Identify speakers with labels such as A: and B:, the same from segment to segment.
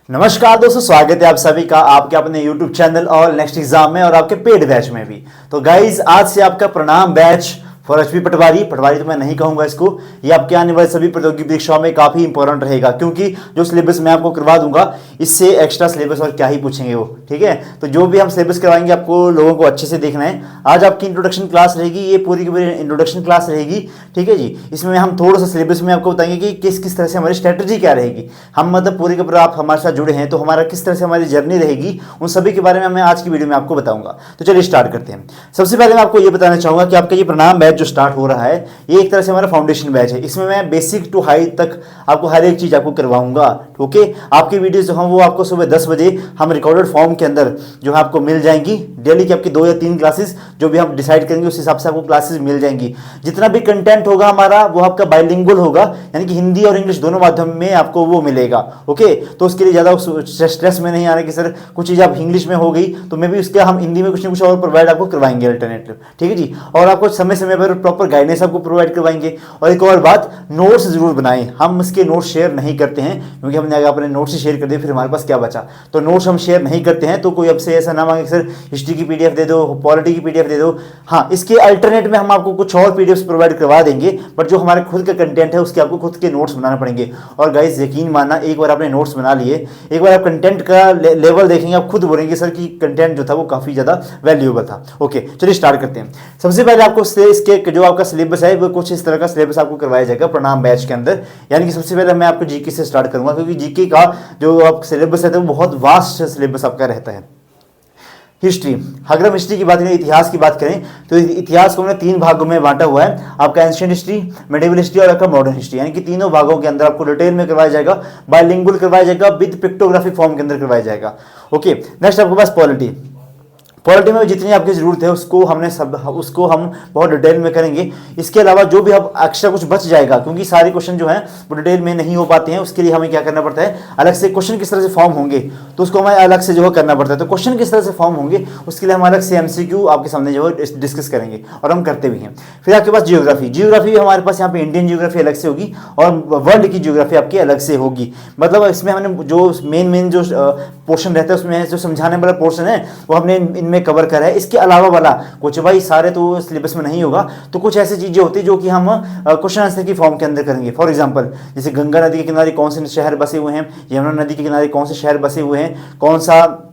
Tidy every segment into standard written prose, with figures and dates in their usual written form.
A: नमस्कार दोस्तों, स्वागत है आप सभी का आपके अपने YouTube चैनल और नेक्स्ट एग्जाम में और आपके पेड बैच में भी। तो गाइज आज से आपका प्रणाम बैच फॉर एचपी पटवारी तो मैं नहीं कहूंगा इसको, ये आपके आने वाले सभी प्रतियोगी परीक्षाओं में काफी इंपॉर्टेंट रहेगा, क्योंकि जो सिलेबस मैं आपको करवा दूंगा इससे एक्स्ट्रा सिलेबस और क्या ही पूछेंगे वो। ठीक है, तो जो भी हम सिलेबस करवाएंगे आपको लोगों को अच्छे से देखना है। आज आपकी इंट्रोडक्शन क्लास रहेगी, ये पूरी की पूरी इंट्रोडक्शन क्लास रहेगी। ठीक है जी, इसमें हम थोड़ा सा सिलेबस में आपको बताएंगे कि किस किस तरह से हमारी स्ट्रेटजी क्या रहेगी। हम मतलब पूरी के पूरा आप हमारे साथ जुड़े हैं तो हमारा किस तरह से हमारी जर्नी रहेगी, उन सभी के बारे में मैं आज की वीडियो में आपको बताऊंगा। तो चलिए स्टार्ट करते हैं। सबसे पहले मैं आपको ये बताना चाहूंगा कि आपका ये प्रणाम बैच जो स्टार्ट हो रहा है ये एक तरह से हमारा फाउंडेशन बैच है। इसमें मैं बेसिक टू हाई तक आपको हर एक चीज आपको करवाऊंगा। ओके, आपकी वीडियोस जो हम वो आपको सुबह 10 बजे हम रिकॉर्डेड फॉर्म के अंदर जो है आपको मिल जाएंगी। डेली की आपकी 2 या 3 क्लासेस जो भी हम डिसाइड करेंगे उस हिसाब से आपको क्लासेस मिल जाएंगी। जितना भी कंटेंट होगा हमारा वो आपका बाइलिंगुअल होगा, यानी कि हिंदी और इंग्लिश दोनों माध्यम में आपको वो मिलेगा। ओके, तो उसके लिए ज्यादा स्ट्रेस में नहीं आना कि सर कुछ चीज आप इंग्लिश में हो गई तो मे भी उसके हम हिंदी में कुछ ना कुछ और प्रोवाइड आपको करवाएंगे अल्टरनेटिव। ठीक है जी, और आपको समय समय पर प्रॉपर गाइडेंस आपको प्रोवाइड करवाएंगे। और एक और बात, नोट्स जरूर बनाएं। हम इसके नोट्स शेयर नहीं करते हैं क्योंकि हमने अगर अपने नोट्स शेयर कर दिए फिर हमारे पास क्या बचा। तो नोट्स हम शेयर नहीं करते हैं, तो कोई अब से ऐसा ना मांगे सर हिस्ट्री की पीडीएफ दे दो, पॉलिटी की पीडीएफ दे दो। हाँ, इसके अल्टरनेट में हम आपको कुछ और पीडीएफ प्रोवाइड करवा देंगे, बट जो हमारे खुद का कंटेंट है उसके आपको खुद के नोट्स बनाना पड़ेंगे। और गाइस यकीन मानना, एक बार आपने नोट्स बना लिए, एक बार आप कंटेंट का लेवल देखेंगे, आप खुद बोलेंगे सर कि कंटेंट जो था वो काफी ज्यादा वैल्यूएबल था। ओके, चलिए स्टार्ट करते हैं। सबसे पहले आपको इसके जो आपका सिलेबस है वो कुछ इस तरह का सिलेबस आपको करवाया जाएगा प्रणाम बैच के अंदर। यानी कि सबसे पहले मैं आपको जीके से स्टार्ट करूंगा, क्योंकि जीके का जो आप सिलेबस है वो बहुत वास्ट सिलेबस आपका रहता है। हिस्ट्री, अगर हम हिस्ट्री की बात करें, इतिहास की बात करें, तो इतिहास को हमने 3 भागों में बांटा हुआ है। आपका एंशिएंट हिस्ट्री, मेडिवल हिस्ट्री और आपका मॉडर्न हिस्ट्री, यानी कि तीनों भागों के अंदर आपको डिटेल में करवाया जाएगा, बाइलिंगुअल करवाया जाएगा, विद पिक्टोग्राफिक फॉर्म के अंदर करवाया जाएगा। ओके, नेक्स्ट आपके पास पॉलिटी। पॉलिटी में जितनी आपकी जरूरत है उसको हम बहुत डिटेल में करेंगे। इसके अलावा जो भी अब एक्स्ट्रा कुछ बच जाएगा, क्योंकि सारे क्वेश्चन जो हैं वो डिटेल में नहीं हो पाते हैं, उसके लिए हमें क्या करना पड़ता है, अलग से क्वेश्चन किस तरह से फॉर्म होंगे तो उसको हमें अलग से जो है करना पड़ता है। तो क्वेश्चन किस तरह से फॉर्म होंगे उसके लिए हम अलग से एमसीक्यू आपके सामने जो है डिस्कस करेंगे, और हम करते भी हैं। फिर आपके पास जियोग्राफी हमारे पास यहाँ पे इंडियन जियोग्राफी अलग से होगी और वर्ल्ड की जियोग्राफी आपकी अलग से होगी। मतलब इसमें हमने जो मेन जो पोर्शन रहता है उसमें जो समझाने वाला पोर्शन है वो हमने इनमें कवर करा है। इसके अलावा वाला कुछ भाई सारे तो सिलेबस में नहीं होगा, तो कुछ ऐसी चीजें होती है जो कि हम क्वेश्चन आंसर की फॉर्म के अंदर करेंगे। फॉर एग्जांपल, जैसे गंगा नदी के किनारे कौन से शहर बसे हुए हैं, यमुना नदी के किनारे कौन से शहर बसे हुए हैं, कौन सा,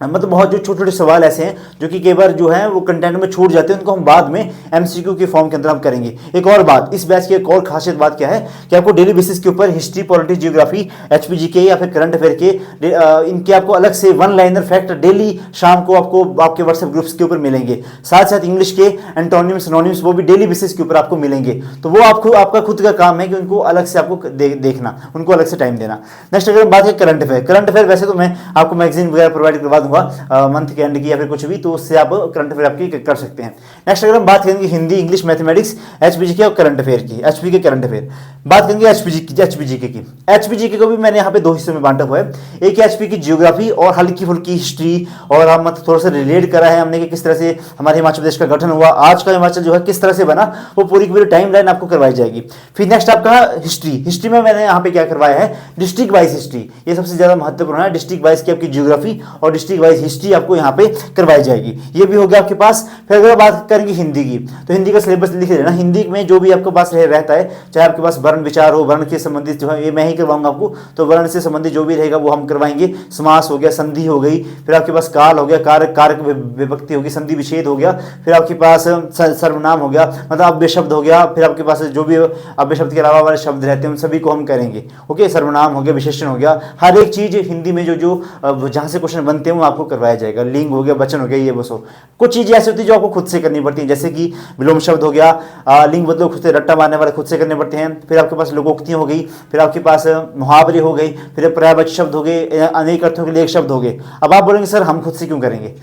A: मतलब बहुत जो छोटे छोटे सवाल ऐसे हैं जो कि कई बार जो है वो कंटेंट में छूट जाते हैं, उनको हम बाद में एमसीक्यू के फॉर्म के अंदर हम करेंगे। एक और बात, इस बैच की एक और खासियत बात क्या है कि आपको डेली बेसिस के ऊपर हिस्ट्री, पॉलिटिक्स, जियोग्राफी, एचपीजी के या फिर करंट अफेयर के इनके आपको अलग से 1 लाइनर फैक्ट डेली शाम को आपको आपके व्हाट्सएप ग्रुप्स के ऊपर मिलेंगे। साथ साथ इंग्लिश के एंटोनिम्स, सिनोनिम्स वो भी डेली बेसिस के ऊपर आपको मिलेंगे। तो वो आपका खुद का काम है कि उनको अलग से आपको देखना, उनको अलग से टाइम देना। नेक्स्ट अगर बात है करंट अफेयर वैसे तो मैं आपको मैगजीन वगैरह प्रोवाइड करवा दूंगा मंथ के एंड की या फिर कुछ भी, तो उससे आप करंट अफेयर आपकी कर सकते हैं। नेक्स्ट अगर हम बात करेंगे हिंदी, इंग्लिश, मैथमेटिक्स, एचपीजी के और करंट अफेयर की, एचपी के करंट अफेयर बात करेंगे एचपीजी के को भी मैंने यहाँ पे 2 हिस्सों में बांटा हुआ है। एक एचपी की जियोग्राफी और हल्की फुल्की हिस्ट्री, और हम मतलब थोड़ा सा रिलेट करा है हमने कि किस तरह से हमारे हिमाचल प्रदेश का गठन हुआ, आज का हिमाचल जो है किस तरह से बना, वो पूरी की पूरी टाइम लाइन आपको करवाई जाएगी। फिर नेक्स्ट आपका हिस्ट्री में मैंने यहाँ पे क्या करवाया है, डिस्ट्रिक्ट वाइज हिस्ट्री, ये सबसे ज्यादा महत्वपूर्ण है। डिस्ट्रिक्ट वाइज की आपकी जियोग्राफी और डिस्ट्रिक्ट वाइज हिस्ट्री आपको यहाँ पे करवाई जाएगी, ये भी हो गया आपके पास। फिर अगर बात करेंगे हिंदी की, तो हिंदी का सिलेबस लिख लेना। हिंदी में जो भी आपके पास रहता है, चाहे आपके पास वर्ण विचार हो, वर्ण के संबंधित जो है ये मैं ही करवाऊंगा आपको, तो वर्ण से संबंधित जो भी रहेगा वो हम करवाएंगे। समास हो गया, संधि हो गई, फिर आपके पास काल हो गया, कारक विभक्ति होगी, संधि विच्छेद हो गया, फिर आपके पास सर्वनाम हो गया, मतलब अव्यय शब्द हो गया, फिर आपके पास जो भी अव्यय शब्द के अलावा वाले शब्द रहते हैं उन सभी को हम करेंगे। ओके, सर्वनाम हो गया, विशेषण हो गया, हर एक चीज हिंदी में जो जहां से क्वेश्चन बनते हैं वो आपको करवाया जाएगा। लिंग हो गया, वचन हो गया, ये बसो कुछ चीजें ऐसी होती है जो आपको खुद से करनी पड़ती है, जैसे कि विलोम शब्द हो गया, लिंग बदलो खुद से, रट्टा मारने वाले खुद से करने पड़ते हैं। फिर आपके पास लोकोक्तियां हो गई, फिर आपके पास मुहावरे हो गई, फिर पर्यायवाची शब्द हो गए, अनेक अर्थों के लिए एक शब्द हो गए। अब आप बोलेंगे सर हम खुद से क्यों करेंगे,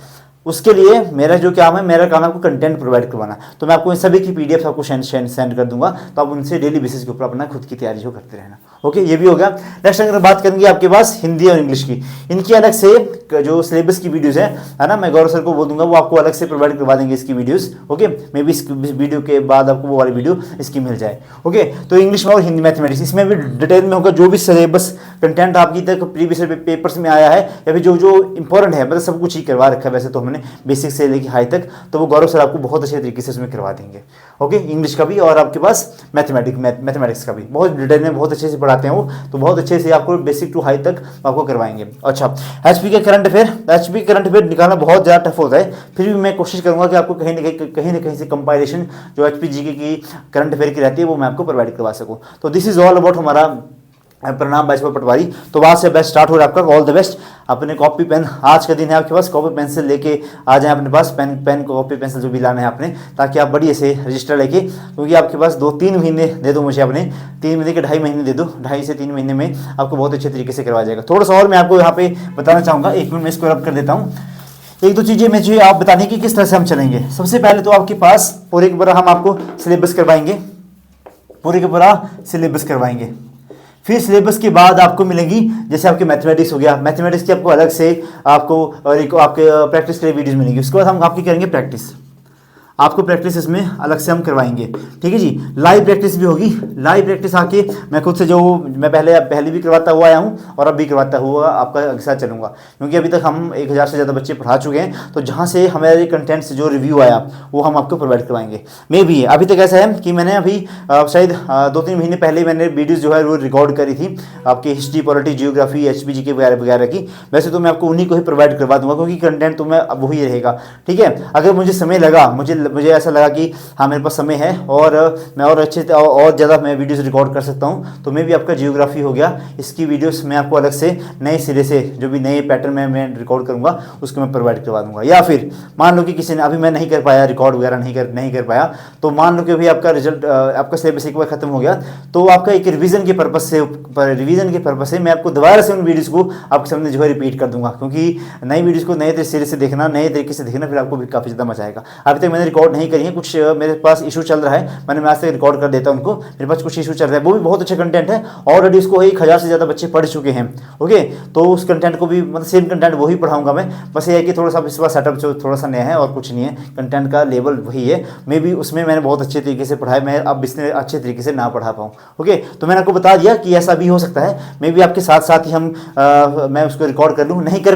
A: उसके लिए मेरा काम है आपको कंटेंट प्रोवाइड करवाना। तो मैं आपको इन सभी की पीडीएफ आपको सेंड कर दूंगा, तो आप उनसे डेली बेसिस के ऊपर अपना खुद की तैयारी जो करते रहना। ओके, ये भी हो गया। नेक्स्ट अगर बात करेंगे आपके पास हिंदी और इंग्लिश की, इनकी अलग से जो सिलेबस की वीडियोस है ना, मैं गौरव सर को बोल दूंगा, वो आपको अलग से प्रोवाइड करवा देंगे इसकी वीडियोस। ओके, मे बी इस वीडियो के बाद आपको वो वाली वीडियो इसकी मिल जाए। ओके, तो इंग्लिश में और हिंदी मैथमेटिक्स, इसमें भी डिटेल में होगा जो भी सिलेबस कंटेंट आपकी तक प्रीवियस पेपर्स में आया है या फिर जो जो इंपॉर्टेंट है, मतलब सब कुछ ही करवा रखा है वैसे तो हमने बेसिक से लेकर हाई तक, तो वो गौरव सर आपको बहुत अच्छे तरीके से उसमें करवा देंगे। ओके, इंग्लिश का भी और आपके पास मैथमेटिक्स का भी बहुत डिटेल में बहुत अच्छे से पढ़ाते हैं वो, तो बहुत अच्छे से आपको बेसिक टू हाई तक आपको करवाएंगे। अच्छा, एचपी के करंट अफेयर निकालना बहुत ज़्यादा टफ होता है, फिर भी मैं कोशिश करूंगा कि आपको कहीं ना कहीं से कंपाइलेशन जो एचपी जीके की करंट अफेयर की रहती है वो मैं आपको प्रोवाइड करवा सकूँ। तो दिस इज ऑल अबाउट हमारा प्रणाम बैच पटवारी। तो वहाँ से बैच स्टार्ट हो रहा है आपका। All the best. अपने कॉपी पेन, आज का दिन है आपके पास, कॉपी पेंसिल लेके आ जाएं अपने पास, पेन कॉपी पेंसिल जो भी लाना है आपने, ताकि आप बढ़िया से रजिस्टर लेके, क्योंकि आपके पास 2-3 महीने दे दो मुझे, अपने 3 महीने के 2.5 महीने दे दो, 2.5 से 3 महीने में आपको बहुत अच्छे तरीके से करवा जाएगा। थोड़ा सा और मैं आपको यहाँ पे बताना चाहूँगा, 1 मिनट में इसको रब कर देता हूँ। 1-2 चीज़ें मुझे आप बताने की किस तरह से हम चलेंगे। सबसे पहले तो आपके पास पूरे के पूरा हम आपको सिलेबस करवाएंगे, पूरे के पूरा सिलेबस करवाएंगे। फिर सिलेबस के बाद आपको मिलेंगी, जैसे आपके मैथमेटिक्स हो गया, मैथमेटिक्स की आपको अलग से आपको आपके प्रैक्टिस के लिए वीडियोस मिलेंगी। उसके बाद हम आपकी करेंगे प्रैक्टिस, आपको प्रैक्टिस इसमें अलग से हम करवाएंगे। ठीक है जी, लाइव प्रैक्टिस भी होगी। लाइव प्रैक्टिस आके मैं खुद से जो मैं पहले भी करवाता हुआ आया हूँ और अब भी करवाता हुआ आपका साथ चलूँगा, क्योंकि अभी तक हम 1000 से ज़्यादा बच्चे पढ़ा चुके हैं। तो जहाँ से हमारे कंटेंट से जो रिव्यू आया वो हम आपको प्रोवाइड करवाएंगे। मे भी अभी तक ऐसा है कि मैंने अभी शायद 2-3 महीने पहले मैंने वीडियोज़ जो है वो रिकॉर्ड करी थी आपकी हिस्ट्री, पॉलिटी, जियोग्राफी, HPG के वगैरह की। वैसे तो मैं आपको उन्हीं को ही प्रोवाइड करवा दूंगा, क्योंकि कंटेंट तो मैं अब वही रहेगा। ठीक है, अगर मुझे समय लगा, मुझे ऐसा लगा कि हाँ मेरे पास समय है और मैं और अच्छे और ज़्यादा मैं वीडियोस रिकॉर्ड कर सकता हूँ, तो मैं भी आपका जियोग्राफी हो गया, इसकी वीडियोस मैं आपको अलग से नए सिरे से जो भी नए पैटर्न में मैं रिकॉर्ड करूँगा उसको मैं प्रोवाइड करवा दूंगा। या फिर मान लो कि किसी ने अभी मैं नहीं कर पाया, रिकॉर्ड वगैरह नहीं कर पाया, तो मान लो कि अभी आपका रिजल्ट, आपका सिलेबस एक बार खत्म हो गया, तो आपका एक रिवीजन के पर्पज से मैं आपको दोबारा से उन वीडियोज़ को आपके सामने जो है रिपीट कर दूंगा, क्योंकि नई वीडियोज़ को नए सिरे से देखना, नए तरीके से देखना, फिर आपको भी काफ़ी ज़्यादा मजा आएगा। अभी तक मैंने रिकॉर्ड नहीं करी है, कुछ मेरे पास इशू चल रहा है, मैं आज से रिकॉर्ड कर देता हूं उनको, मेरे पास कुछ इशू चल रहा है। वो भी बहुत अच्छा कंटेंट है, ऑलरेडी उसको 1000 से ज़्यादा बच्चे पढ़ चुके हैं। ओके, तो उस कंटेंट को भी मतलब सेम कंटेंट वही पढ़ाऊंगा मैं, बस ये है कि थोड़ा सा इस बार सेटअप जो थोड़ा सा नया है और कुछ नहीं है, कंटेंट का लेवल वही है। मे भी उसमें मैंने बहुत अच्छे तरीके से पढ़ाया, मैं अब इसमें अच्छे तरीके से ना पढ़ा पाऊँ। ओके, तो मैंने आपको बता दिया कि ऐसा भी हो सकता है, मे भी आपके साथ साथ ही हम मैं उसको रिकॉर्ड कर लूँ, नहीं कर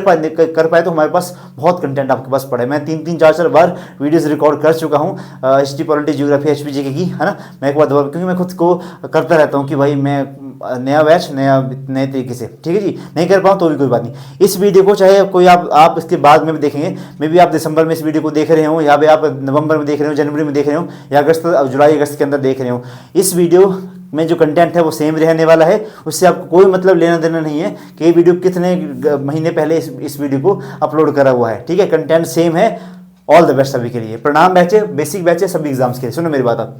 A: पाए तो हमारे पास बहुत कंटेंट आपके पास पड़ा है। मैं 3-4 बार वीडियोज़ रिकॉर्ड कर चुका हूँ, हिस्ट्री, पॉलिटी, जियोग्राफी, HPG की, है ना। मैं एक बार दोबारा, क्योंकि मैं खुद को करता रहता हूँ कि भाई मैं नया बैच नए तरीके से, ठीक है जी, नहीं कर पाऊँ तो भी कोई बात नहीं। इस वीडियो को चाहे कोई आप इसके बाद में भी देखेंगे, मे भी आप दिसंबर में इस वीडियो को देख रहे हो, या फिर आप नवंबर में देख रहे हो, जनवरी में देख रहे हो, या जुलाई अगस्त के अंदर देख रहे हो, इस वीडियो में जो कंटेंट है वो सेम रहने वाला है। उससे आपको कोई मतलब लेना देना नहीं है कि ये वीडियो कितने महीने पहले इस वीडियो को अपलोड करा हुआ है। ठीक है, कंटेंट सेम है। ऑल द बेस्ट सभी के लिए। प्रणाम बैच है, बेसिक बैच है सभी एग्जाम्स के लिए। सुनो मेरी बात, आप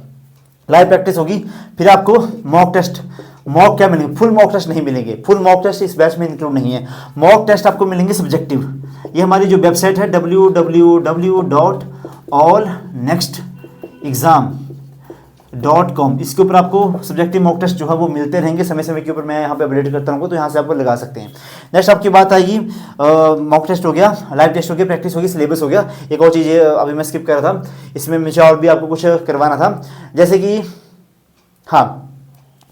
A: लाइव प्रैक्टिस होगी, फिर आपको मॉक टेस्ट, मॉक क्या मिलेंगे, फुल मॉक टेस्ट नहीं मिलेंगे, फुल मॉक टेस्ट इस बैच में इंक्लूड नहीं है। मॉक टेस्ट आपको मिलेंगे सब्जेक्टिव। ये हमारी जो वेबसाइट है www.allnextexam.com, इसके ऊपर आपको सब्जेक्टिव मॉक टेस्ट जो है वो मिलते रहेंगे, समय समय के ऊपर मैं यहाँ पे अपडेट करता रहूँगा, तो यहाँ से आप लगा सकते हैं। नेक्स्ट आपकी बात आएगी, मॉक टेस्ट हो गया, लाइव टेस्ट हो गया, प्रैक्टिस होगी, सिलेबस हो गया। एक और चीज़ अभी मैं स्किप कर रहा था, इसमें मुझे और भी आपको कुछ करवाना था, जैसे कि हाँ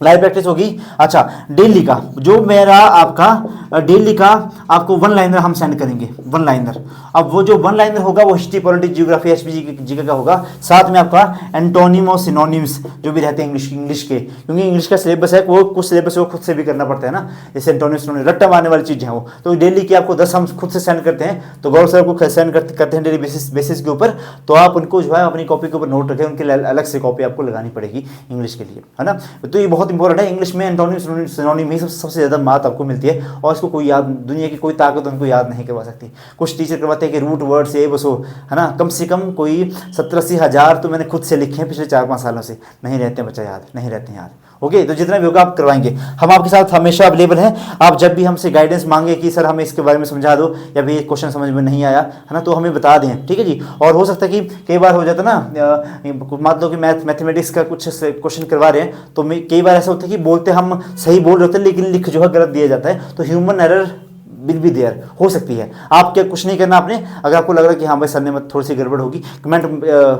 A: लाइव प्रैक्टिस होगी। अच्छा, डेली का जो मेरा आपका डेली का आपको 1 लाइनर हम सेंड करेंगे, 1 लाइनर। अब वो जो 1 लाइनर होगा वो हिस्ट्री, पॉलिटिक्स, जियोग्राफी, HPG का होगा, साथ में आपका एंटोनिम और सिनोनिम्स जो भी रहते हैं इंग्लिश के, क्योंकि इंग्लिश का सिलेबस है, वो कुछ सिलेबस वो खुद से भी करना पड़ता है ना, जैसे एंटोनिम, सिनोनिम रट्टा मारने वाली चीज़ें हैं वो। तो डेली की आपको 10 हम खुद से सेंड करते हैं, तो गौरव सर को सेंड करते हैं डेली बेसिस के ऊपर। तो आप उनको जो है अपनी कॉपी के ऊपर नोट रखें, उनके अलग से कॉपी आपको लगानी पड़ेगी इंग्लिश के लिए, है ना। तो ये बहुत इंपॉर्टेंट है। इंग्लिश में एंटोनिम, सिनोनिम ही सबसे ज़्यादा मात आपको मिलती है, और इसको कोई याद, दुनिया की कोई ताकत उनको याद नहीं करवा सकती। कुछ टीचर करवाते हैं कि रूट वर्ड्स ये बस हो, है ना, कम से कम कोई 70-80 हज़ार तो मैंने खुद से लिखे हैं पिछले 4-5 सालों से, नहीं रहते हैं बच्चा याद, नहीं रहते हैं याद। ओके, तो जितना भी होगा आप करवाएंगे, हम आपके साथ हमेशा अवेलेबल हैं। आप जब भी हमसे गाइडेंस मांगे कि सर हमें इसके बारे में समझा दो या भी क्वेश्चन समझ में नहीं आया है ना, तो हमें बता दें, ठीक है जी। और हो सकता है कि कई बार हो जाता है ना, मान लो कि मैथमेटिक्स का कुछ क्वेश्चन करवा रहे हैं तो कई बार ऐसा होता है कि बोलते हम सही बोल रहे होते हैं लेकिन लिख जो है गलत दिया जाता है, तो human error will be there, हो सकती है। आप क्या कुछ नहीं करना आपने, अगर आपको लग रहा है कि हाँ भाई सर ने मत थोड़ी सी गड़बड़ होगी, कमेंट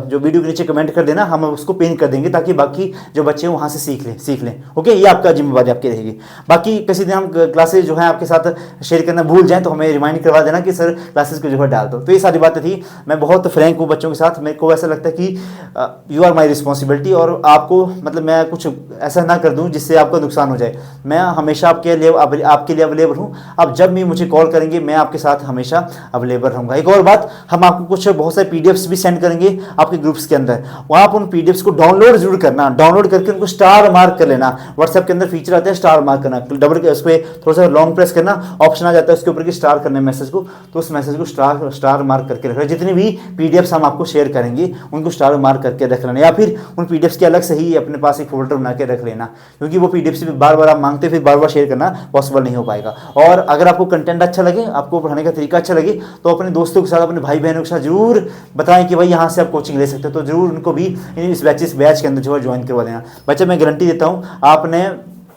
A: जो वीडियो के नीचे कमेंट कर देना, हम उसको पिन कर देंगे ताकि बाकी जो बच्चे हैं वहाँ से सीख लें। ओके, ये आपका जिम्मेवारी आपकी रहेगी। बाकी किसी दिन हम क्लासेज जो है आपके साथ शेयर करना भूल जाएं तो हमें रिमाइंड करवा देना कि सर क्लासेस को जो है डाल दो। तो ये सारी बातें थी। मैं बहुत फ्रैंक हूँ बच्चों के साथ, मेरे को ऐसा लगता है कि यू आर माई रिस्पॉन्सिबिलिटी, और आपको मतलब मैं कुछ ऐसा ना कर दूँ जिससे आपका नुकसान हो जाए। मैं हमेशा आपके लिए अवेलेबल हूँ। आप जब भी मुझे कॉल करेंगे मैं आपके साथ हमेशा अवेलेबल रहूंगा। एक और बात, हम आपको कुछ बहुत सारे पीडीएफ्स भी सेंड करेंगे आपके ग्रुप्स के अंदर, वहाँ आप उन पीडीएफ्स को डाउनलोड जरूर करना, डाउनलोड करके उनको स्टार मार्क कर लेना। व्हाट्सएप के अंदर फीचर आता है स्टार मार्क करना, डबल उस पर थोड़ा सा लॉन्ग प्रेस करना, ऑप्शन आ जाता है उसके ऊपर कि स्टार करना मैसेज को, तो उस मैसेज को स्टार मार्क करके रखना। जितनी भी पीडीएफ्स हम आपको शेयर करेंगे उनको स्टार मार्क करके रख लेना, या फिर उन पीडीएफ्स के अलग से ही अपने पास एक फोल्डर बना के रख लेना, क्योंकि वो पीडीएफ्स बार बार आप मांगते फिर बार बार शेयर करना पॉसिबल नहीं हो पाएगा। और अगर आपको कंटेंट अच्छा लगे, आपको पढ़ाने का तरीका अच्छा लगे, तो अपने दोस्तों के साथ, अपने भाई बहनों के साथ जरूर बताएं कि भाई यहाँ से आप कोचिंग ले सकते हो, तो जरूर उनको भी इस बैच के अंदर जो है ज्वाइन करवा देना। बच्चा मैं गारंटी देता हूँ, आपने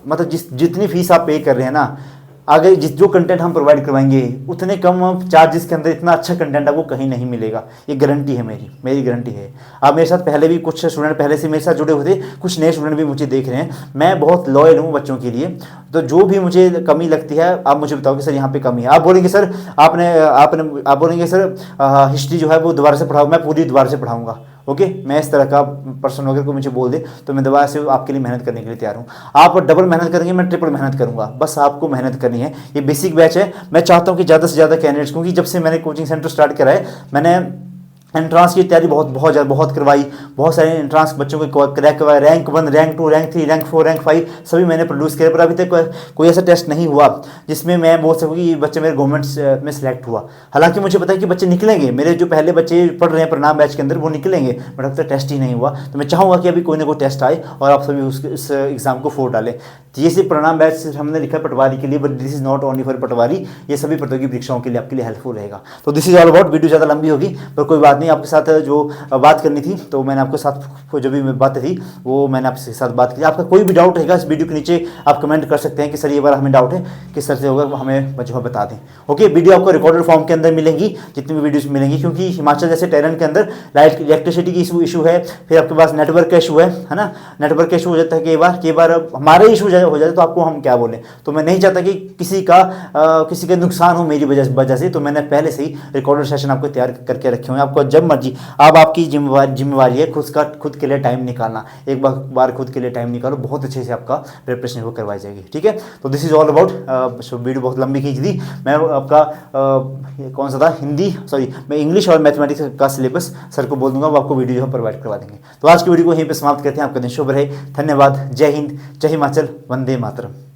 A: मतलब जितनी फीस आप पे कर रहे हैं ना, आगे जो कंटेंट हम प्रोवाइड करवाएंगे उतने कम चार्जेस के अंदर इतना अच्छा कंटेंट आपको कहीं नहीं मिलेगा। ये गारंटी है, मेरी गारंटी है। आप मेरे साथ पहले भी कुछ स्टूडेंट पहले से मेरे साथ जुड़े हुए थे, कुछ नए स्टूडेंट भी मुझे देख रहे हैं। मैं बहुत लॉयल हूँ बच्चों के लिए, तो जो भी मुझे कमी लगती है आप मुझे बताओ कि सर यहाँ पे कमी है। आप बोलेंगे सर आप बोलेंगे सर हिस्ट्री जो है वो दोबारा से पढ़ाओ, मैं पूरी दोबारा से पढ़ाऊँगा। ओके, मैं इस तरह का पर्सन अगर कोई मुझे बोल दे तो मैं दोबारा से आपके लिए मेहनत करने के लिए तैयार हूँ। आप डबल मेहनत करेंगे, मैं ट्रिपल मेहनत करूँगा, बस आपको मेहनत करनी है। ये बेसिक बैच है। मैं चाहता हूँ कि ज़्यादा से ज़्यादा कैंडिडेट्स, क्योंकि जब से मैंने कोचिंग सेंटर स्टार्ट करा है, मैंने एंट्रांस की तैयारी बहुत करवाई, बहुत सारे एंट्रांस बच्चों को क्रैक करवाए, rank 1, rank 2, rank 3, rank 4, rank 5 सभी मैंने प्रोड्यूस किए, पर अभी तक कोई ऐसा टेस्ट नहीं हुआ जिसमें मैं बोल सकूँ कि ये बच्चे मेरे गवर्नमेंट में सिलेक्ट हुआ। हालांकि मुझे पता है कि बच्चे निकलेंगे, मेरे जो पहले बच्चे पढ़ रहे हैं प्रणाम बैच के अंदर वो निकलेंगे, बट अब तक टेस्ट ही नहीं हुआ। तो मैं चाहूँगा कि अभी कोई ना कोई टेस्ट आए और आप सभी उस एग्जाम को फोड़ डालें। तो ये सिर्फ प्रणाम बैच हमने लिखा है पटवारी के लिए, but this is not only for patwari, ये सभी प्रतियोगी परीक्षाओं के लिए आपके लिए हेल्पफुल रहेगा। तो this is all about. Video ज़्यादा लंबी होगी पर कोई बात नहीं, आपके साथ जो बात करनी थी तो मैंने आपके साथ जो भी बातें थी वो मैंने आपके साथ बात की। आपका कोई भी डाउट रहेगा इस वीडियो के नीचे आप कमेंट कर सकते हैं कि सर ये बार हमें डाउट है, किस तरह से होगा हमें जो है बता दें। ओके, वीडियो आपको रिकॉर्डेड फॉर्म के अंदर मिलेंगी, जितनी भी वीडियोस मिलेंगी, क्योंकि हिमाचल जैसे टेरेन के अंदर लाइट इलेक्ट्रिसिटी की इशू है, फिर आपके पास नेटवर्क का इशू है ना, नेटवर्क का इशू हो जाता है कई बार हमारे इशू हो जाए तो आपको हम क्या बोलें। तो मैं नहीं चाहता कि किसी का नुकसान हो मेरी वजह से, तो मैंने पहले से ही रिकॉर्डेड सेशन आपको तैयार करके रखे हुए हैं। आपको जब मर्जी, अब आपकी जिम्मेवारी है खुद के लिए टाइम निकालना। एक बार खुद के लिए टाइम निकालो, बहुत अच्छे से आपका प्रिपरेशन वो करवाई जाएगी। ठीक है, तो this is all about. Video बहुत लंबी खींच दी। मैं आपका कौन सा था, मैं इंग्लिश और मैथमेटिक्स का सिलेबस सर को बोल दूंगा, वो आपको वीडियो जो है प्रोवाइड करवा देंगे। तो आज की वीडियो को यहीं पे समाप्त करते हैं। आपका दिन शुभ रहे। धन्यवाद। जय हिंद, जय हिमाचल, वंदे मातरम।